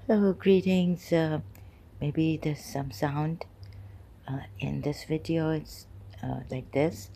Hello, greetings. Maybe there's some sound in this video. It's like this.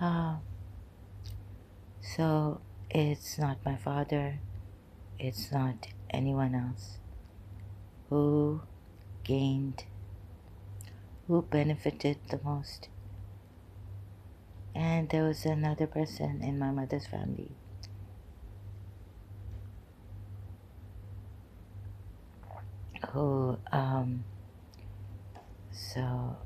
Uh, so it's not my father. It's not anyone else who gained, who benefited the most. And there was another person in my mother's family who, so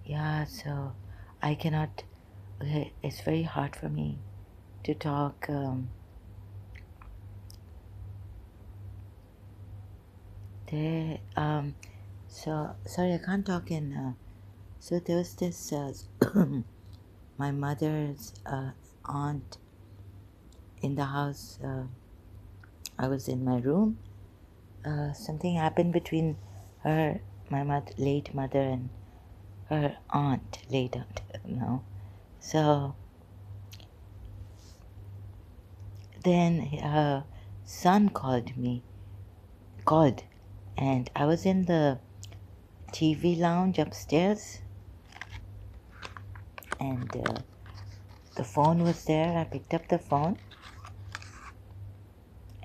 yeah, so I cannot, okay, it's very hard for me to talk. There, so sorry, I can't talk in. So there was this my mother's aunt in the house. I was in my room. Something happened between her, my late mother, and her aunt later. No, so then her son called, and I was in the TV lounge upstairs, and the phone was there. I picked up the phone,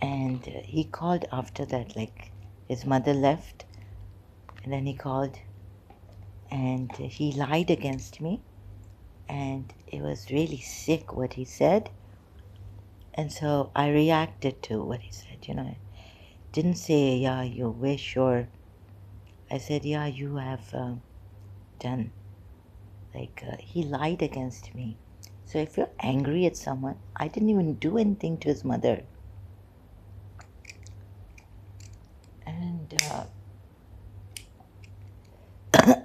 and he called after that, like his mother left, and then he called, and he lied against me, and it was really sick what he said. And so I reacted to what he said. I didn't say, yeah, you wish, or I said, yeah, you have done, like he lied against me. So if you're angry at someone, I didn't even do anything to his mother. And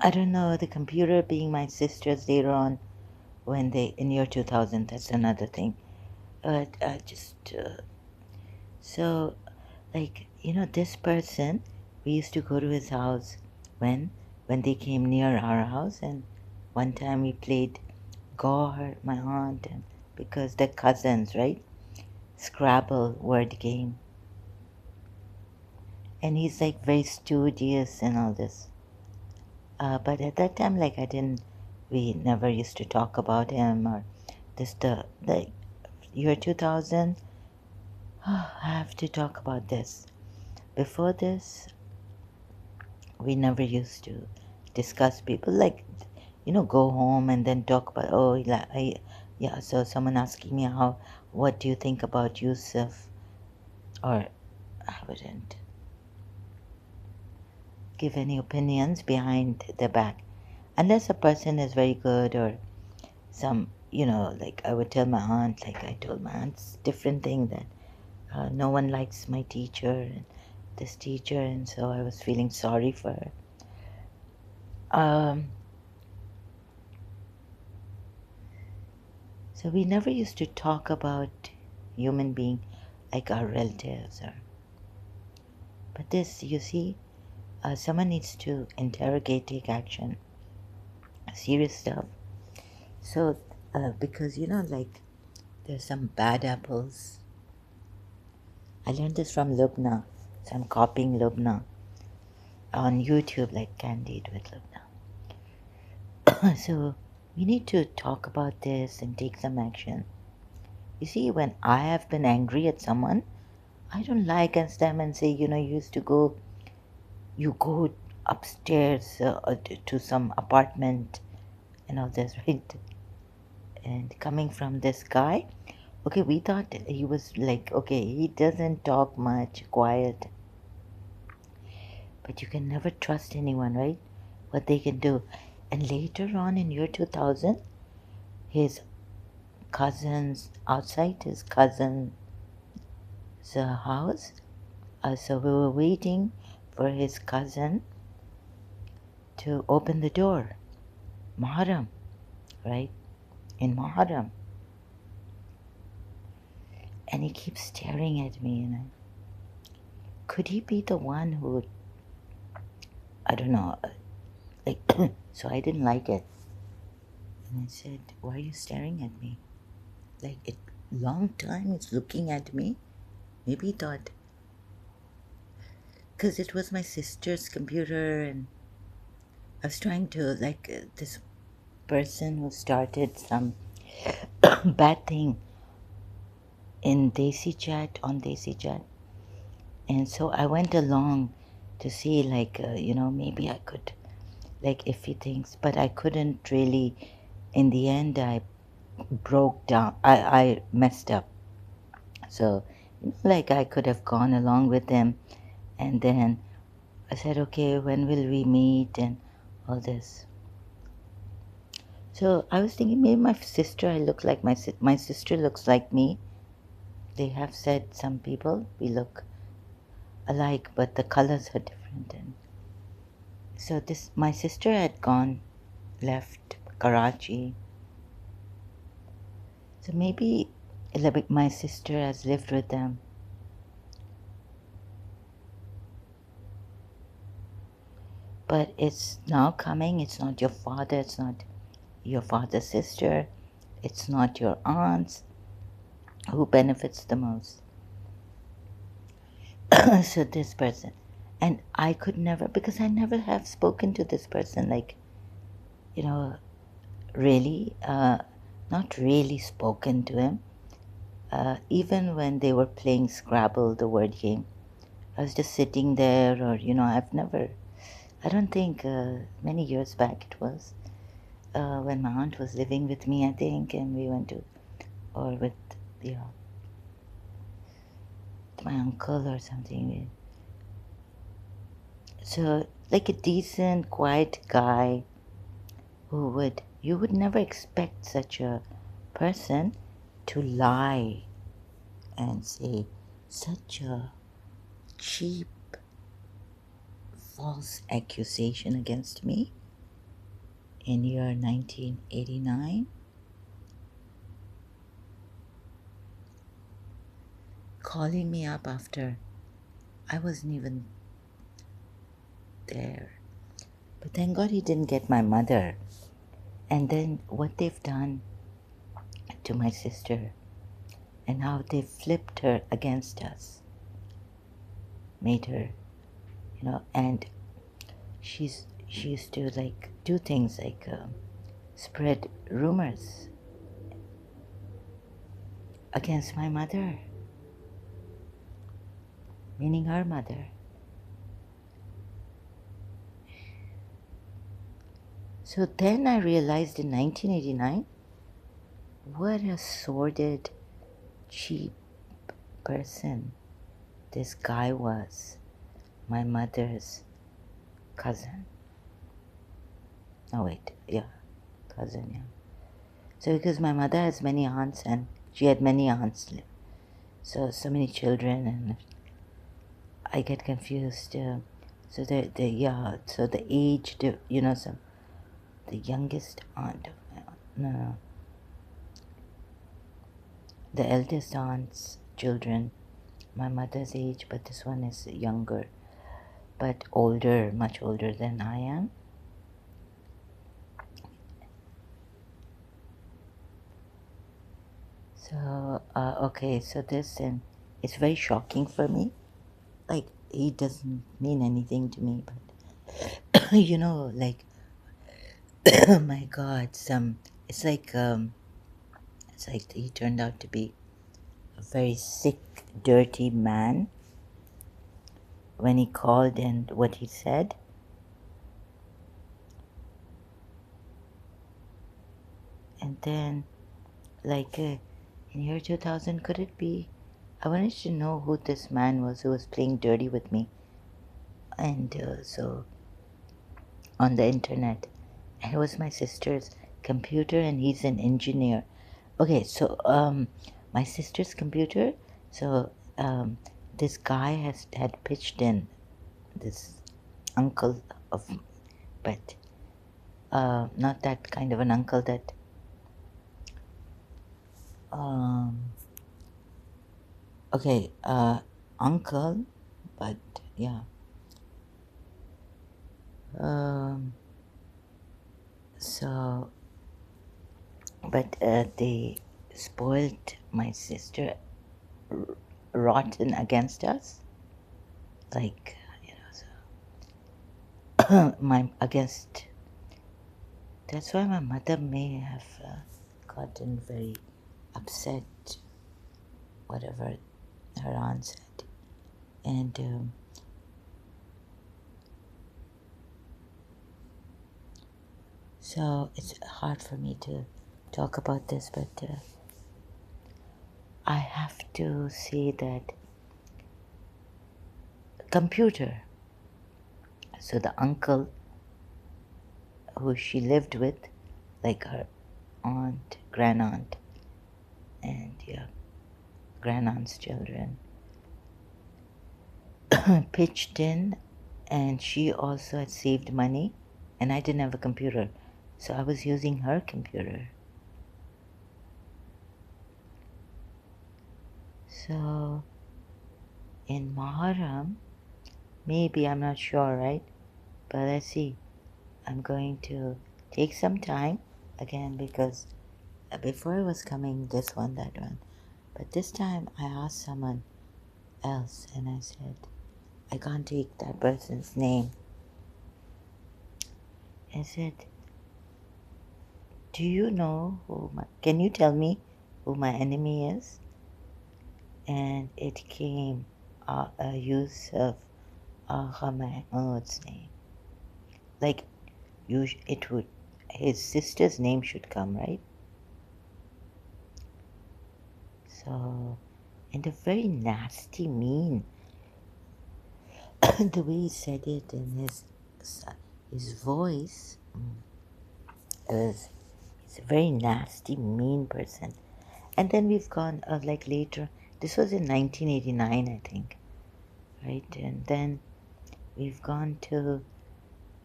I don't know, the computer being my sister's later on, when they, in year 2000, that's another thing. But so, like, this person, we used to go to his house when they came near our house, and one time we played Go, my aunt, and because they're cousins, right? Scrabble word game. And he's like very studious and all this. But at that time, like, we never used to talk about him or this, the year 2000. I have to talk about this. Before this, we never used to discuss people, like, go home and then talk about, oh, yeah, so someone asking me what do you think about Yusuf, or I wouldn't give any opinions behind the back unless a person is very good, or some, like I would tell my aunt, like I told my aunt different thing, that no one likes my teacher and this teacher, and so I was feeling sorry for her. So we never used to talk about human being like our relatives, but this, you see, someone needs to interrogate, take action, serious stuff. So because like there's some bad apples. I learned this from Lubna, so I'm copying Lubna on YouTube, like Candid with Lubna. So we need to talk about this and take some action. You see, when I have been angry at someone, I don't lie against them and say, you go upstairs to some apartment and all this, right? And coming from this guy, okay, we thought he was like, okay, he doesn't talk much, quiet, but you can never trust anyone, right? What they can do. And later on in year 2000, his cousins, outside his cousin's house, so we were waiting for his cousin to open the door. Muharram, right? In Muharram. And he keeps staring at me, and could he be the one who, I don't know, like, so I didn't like it. And I said, why are you staring at me? Like, long time he's looking at me. Maybe he thought, because it was my sister's computer, and I was trying to, like, this person who started some bad thing in Desi Chat, on Desi Chat. And so I went along to see, like, maybe I could, like, iffy things, but I couldn't really. In the end, I broke down. I messed up. So, like, I could have gone along with them, and then I said, okay, when will we meet, and all this. So I was thinking maybe my sister, I look like my sister looks like me. They have said, some people, we look alike, but the colors are different. And so my sister had left Karachi. So maybe like, my sister has lived with them. But it's now coming. It's not your father. It's not your father's sister. It's not your aunts. Who benefits the most? So this person. And I could never, because I never have spoken to this person, like, really, not really spoken to him. Even when they were playing Scrabble, the word game, I was just sitting there, or, I don't think, many years back it was, when my aunt was living with me, I think, and we went to, or with, my uncle or something. So, like a decent, quiet guy you would never expect such a person to lie and say such a cheap, false accusation against me in year 1989, calling me up after I wasn't even there. But thank God he didn't get my mother. And then what they've done to my sister and how they flipped her against us, made her, and she used to, like, do things like spread rumors against my mother, meaning her mother. So then I realized in 1989 what a sordid, cheap person this guy was, my mother's cousin. Oh, wait, yeah, cousin, yeah. So because my mother has many aunts, and she had many aunts, so many children, and I get confused. So the age, the youngest aunt of my aunt, no, the eldest aunt's children, my mother's age, but this one is younger, but older, much older than I am. So, okay, so this, and it's very shocking for me. Like, he doesn't mean anything to me, but, like, oh my God, it's like he turned out to be a very sick, dirty man when he called and what he said. And then, like, in year 2000, could it be? I wanted to know who this man was who was playing dirty with me. And so, on the internet. And it was my sister's computer, and he's an engineer. Okay, so my sister's computer, so this guy had pitched in, this uncle of, but not that kind of an uncle that, okay, uncle, but yeah. So, but they spoiled my sister rotten against us, like, so my against. That's why my mother may have gotten very upset, whatever her aunt said, and so it's hard for me to talk about this, but I have to say that computer. So the uncle who she lived with, like her aunt, grandaunt, and yeah, grandaunt's children, pitched in, and she also had saved money, and I didn't have a computer, so I was using her computer. So in Muharram, maybe, I'm not sure, right? But let's see. I'm going to take some time again because before it was coming this one, that one. But this time I asked someone else and I said, I can't take that person's name. I said, do you know can you tell me who my enemy is? And it came Yusuf Ahmed's name. Like, it would, his sister's name should come, right? So, and a very nasty, mean, the way he said it in his voice, he's a very nasty, mean person. And then we've gone, like later, this was in 1989, I think, right? And then we've gone to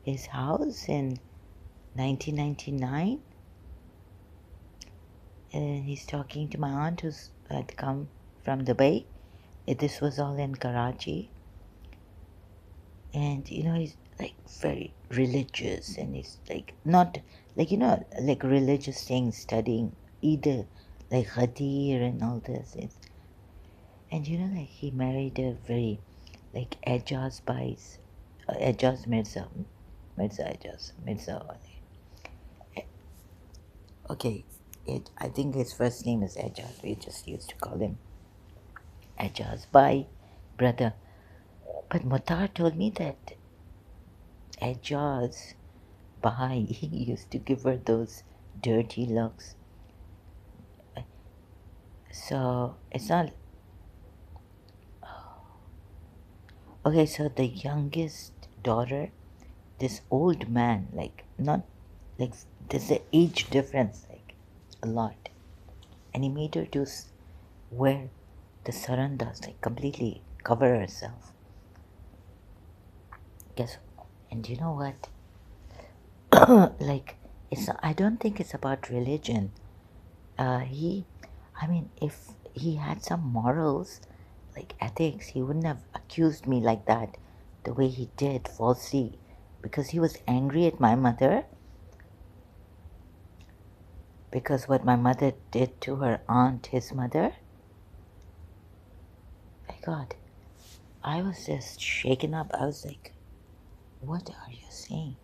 his house in 1999, and he's talking to my aunt who had come from Dubai. This was all in Karachi. And he's like very religious, and he's like not like like religious things, studying either like Ghadir and all this. And like he married a very like Ejaz Bais, Ejaz Mirza Ali. Okay, I think his first name is Ejaz. We just used to call him Ejaz Bai, brother. But Mutar told me that Ejaz Bai used to give her those dirty looks. So it's not okay. So the youngest daughter, this old man, like not like there's an age difference, like a lot, and he made her to wear the sarandas, like completely cover herself. Guess, and you know what? Like I don't think it's about religion. I mean, if he had some morals, like ethics, he wouldn't have accused me like that, the way he did falsely, because he was angry at my mother, because what my mother did to her aunt, his mother. My God, I was just shaken up. I was like, what are you saying?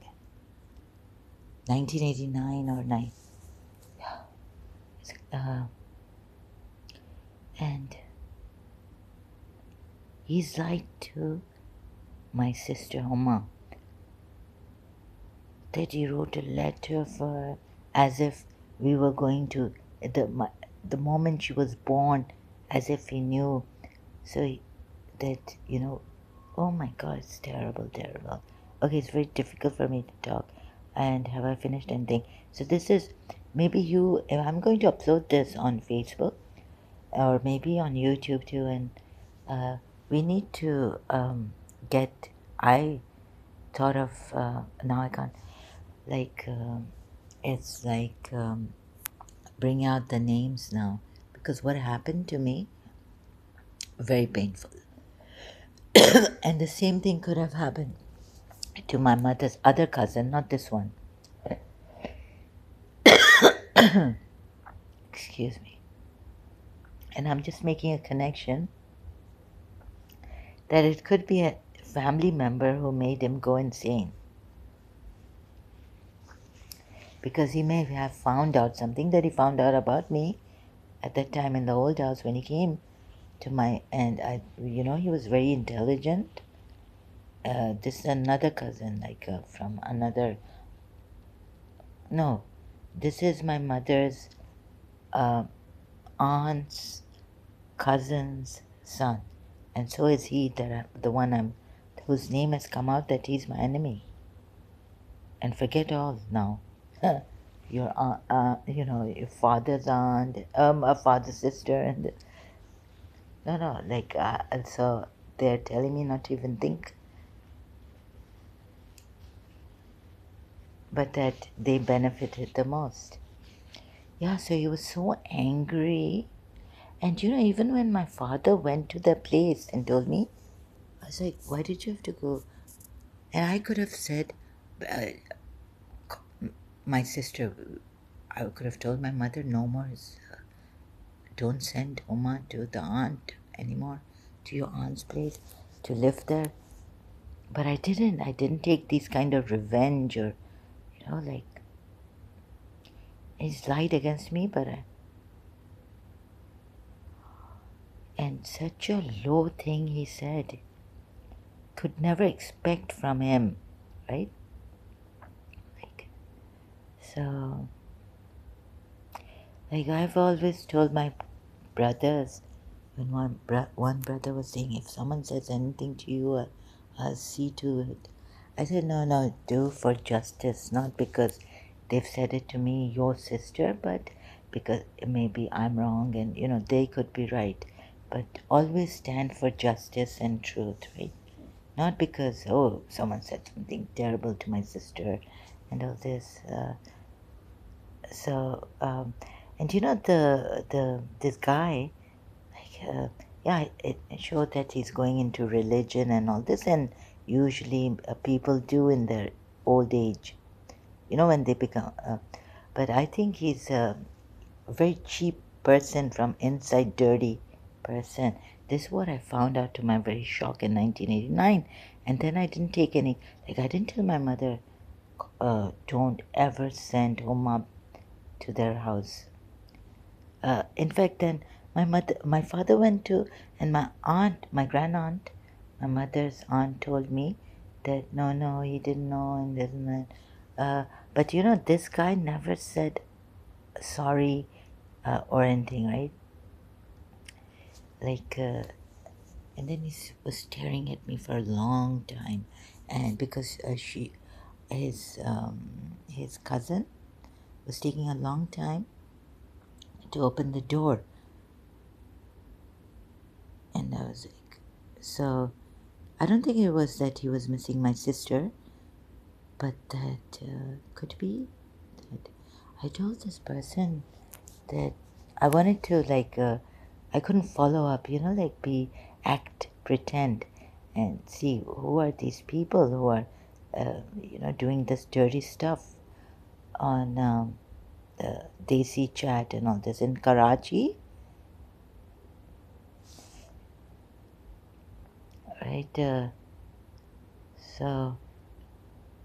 1989 or 9. And he's like to my sister Homa that he wrote a letter for her as if we were going to the moment she was born, as if he knew. So that oh my God, it's terrible. Okay, it's very difficult for me to talk. And have I finished anything? So this is maybe I'm going to upload this on Facebook or maybe on YouTube too, and we need to get I thought of now I can't, like it's like bring out the names now, because what happened to me, very painful. And the same thing could have happened to my mother's other cousin, not this one. Excuse me. And I'm just making a connection that it could be a family member who made him go insane. Because he may have found out something that he found out about me at that time in the old house when he came to my, and I, he was very intelligent. This is another cousin, like from another, no, this is my mother's uh, aunt's cousin's son. And so is he, the one whose name has come out that he's my enemy. And forget all now. Your aunt, your father's aunt, a father's sister, and no, like, and so they're telling me not to even think, but that they benefited the most. Yeah, so he was so angry. And even when my father went to the place and told me, I was like, why did you have to go? And I could have said, uh, my sister, I could have told my mother, no more, don't send Oma to the aunt anymore, to your aunt's place, to live there. But I didn't. I didn't take these kind of revenge or, like, he's lied against me, and such a low thing he said. Could never expect from him, right? Like, so, like, I've always told my brothers, when one brother was saying, if someone says anything to you, I'll see to it. I said, no, do for justice, not because they've said it to me, your sister, but because maybe I'm wrong and, they could be right. But always stand for justice and truth, right? Not because, oh, someone said something terrible to my sister and all this. So, and this guy, like, yeah, it showed that he's going into religion and all this, and usually people do in their old age, when they become. But I think he's a very cheap person from inside, dirty person. This is what I found out to my very shock in 1989, and then I didn't take any. Like, I didn't tell my mother, don't ever send Homa to their house. In fact, then my father went to, and my aunt, my grand aunt, my mother's aunt told me that no, he didn't know and this and that. But this guy never said sorry or anything, right? Like, and then was staring at me for a long time, and because his cousin was taking a long time to open the door, and I was like, so I don't think it was that he was missing my sister, but that could be that I told this person that I wanted to, like, I couldn't follow up, like, pretend, and see who are these people who are, doing this dirty stuff on the Desi chat and all this in Karachi, right? So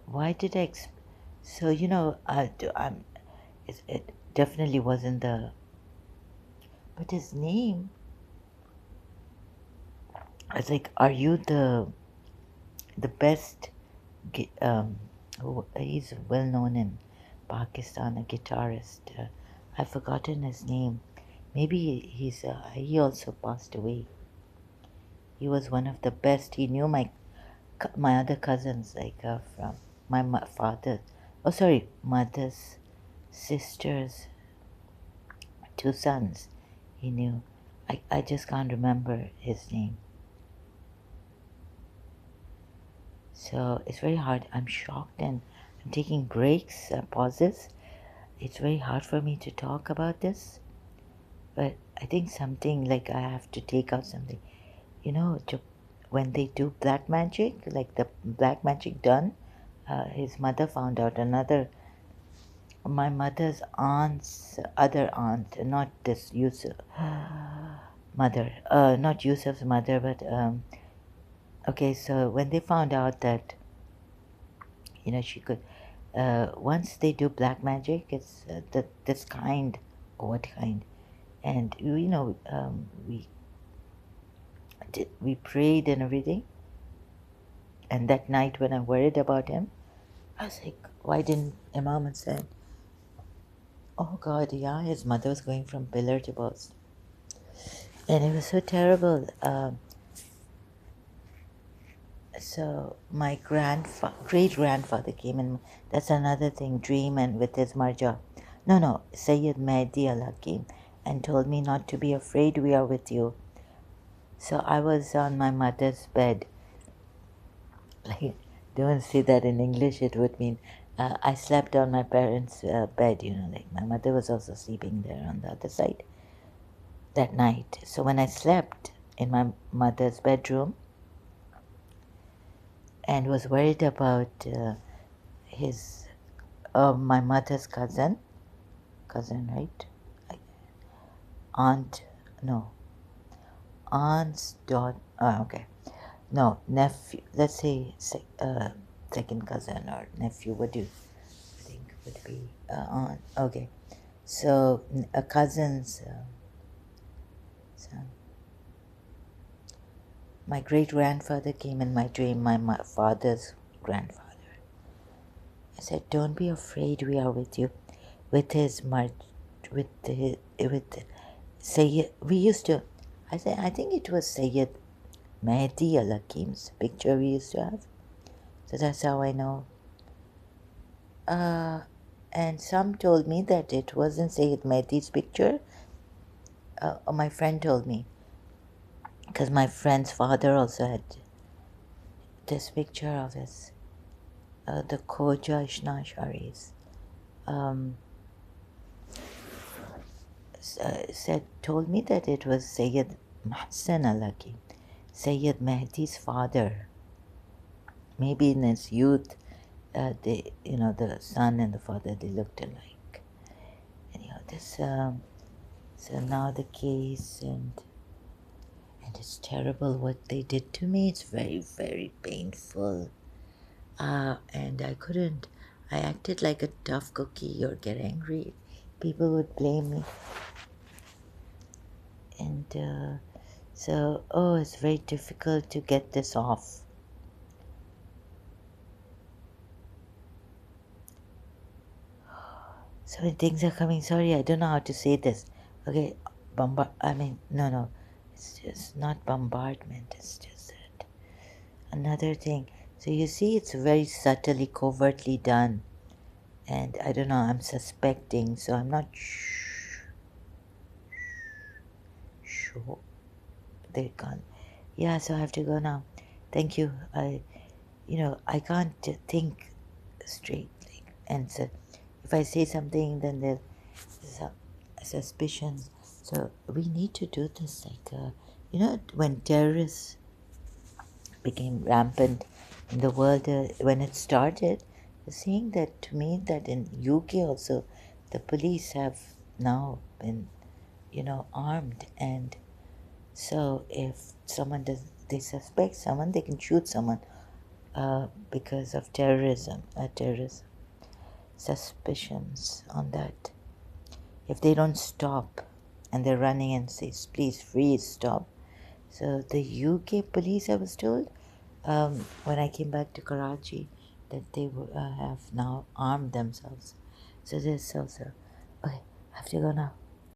why did so it definitely wasn't but his name, I was like, are you the best he's well known in Pakistan, a guitarist. I've forgotten his name. Maybe he also passed away. He was one of the best. He knew my other cousins, like, from my father, oh sorry, mother's sister's two sons. He knew. I just can't remember his name. So it's very hard. I'm shocked and I'm taking breaks, pauses. It's very hard for me to talk about this, but I think something, like, I have to take out something. When they do black magic, like the black magic done, his mother found out, my mother's aunt's other aunt, not this Yusuf mother, not Yusuf's mother, but Okay, so when they found out that she could, once they do black magic, it's this kind, what kind, and we prayed and everything, and that night when I worried about him, I was like, why didn't Imam say, oh God, yeah, his mother was going from pillar to post, and it was so terrible. So my great grandfather came in. That's another thing. Dream and with his marja. No. Sayyid Mehdi Allah came and told me not to be afraid. We are with you. So I was on my mother's bed. Like, don't say that in English. It would mean I slept on my parents' bed. Like my mother was also sleeping there on the other side that night. So when I slept in my mother's bedroom and was worried about his my mother's cousin, right? Aunt, no, aunt's daughter. Okay, no, nephew. Let's say second cousin or nephew. What do you think would be aunt? Okay, so a cousin's son. My great grandfather came in my dream. My father's grandfather. I said, "Don't be afraid. We are with you." With his with Sayyid, we used to. I think it was Sayyid Mehdi Al Hakim's picture we used to have. So that's how I know. Uh, and some told me that it wasn't Sayyid Mehdi's picture. My friend told me because my friend's father also had this picture of his the Khoja Ishna Sharis. Um, told me that it was Sayyid Mahsan Al Hakim, Sayyid Mehdi's father. Maybe in his youth, the son and the father, they looked alike. Anyhow, this so now the case, and it's terrible what they did to me. It's very, very painful. And I couldn't. I acted like a tough cookie or get angry. People would blame me, and it's very difficult to get this off. So many things are coming. Sorry, I don't know how to say this. Okay, no. It's just not bombardment. It's just that another thing. So you see, it's very subtly, covertly done. And I don't know, I'm suspecting, so I'm not sure. They can't. Yeah, so I have to go now. Thank you. I can't think straight. And so if I say something, then there's suspicions. So we need to do this, when terrorists became rampant in the world, when it started, seeing that to me that in UK also, the police have now been, armed, and so if someone does, they suspect someone, they can shoot someone because of terrorism, terrorist suspicions on that. If they don't stop and they're running and says, please freeze, stop. So the UK police, I was told, when I came back to Karachi, that they have now armed themselves. So this also. Okay, I have to go now.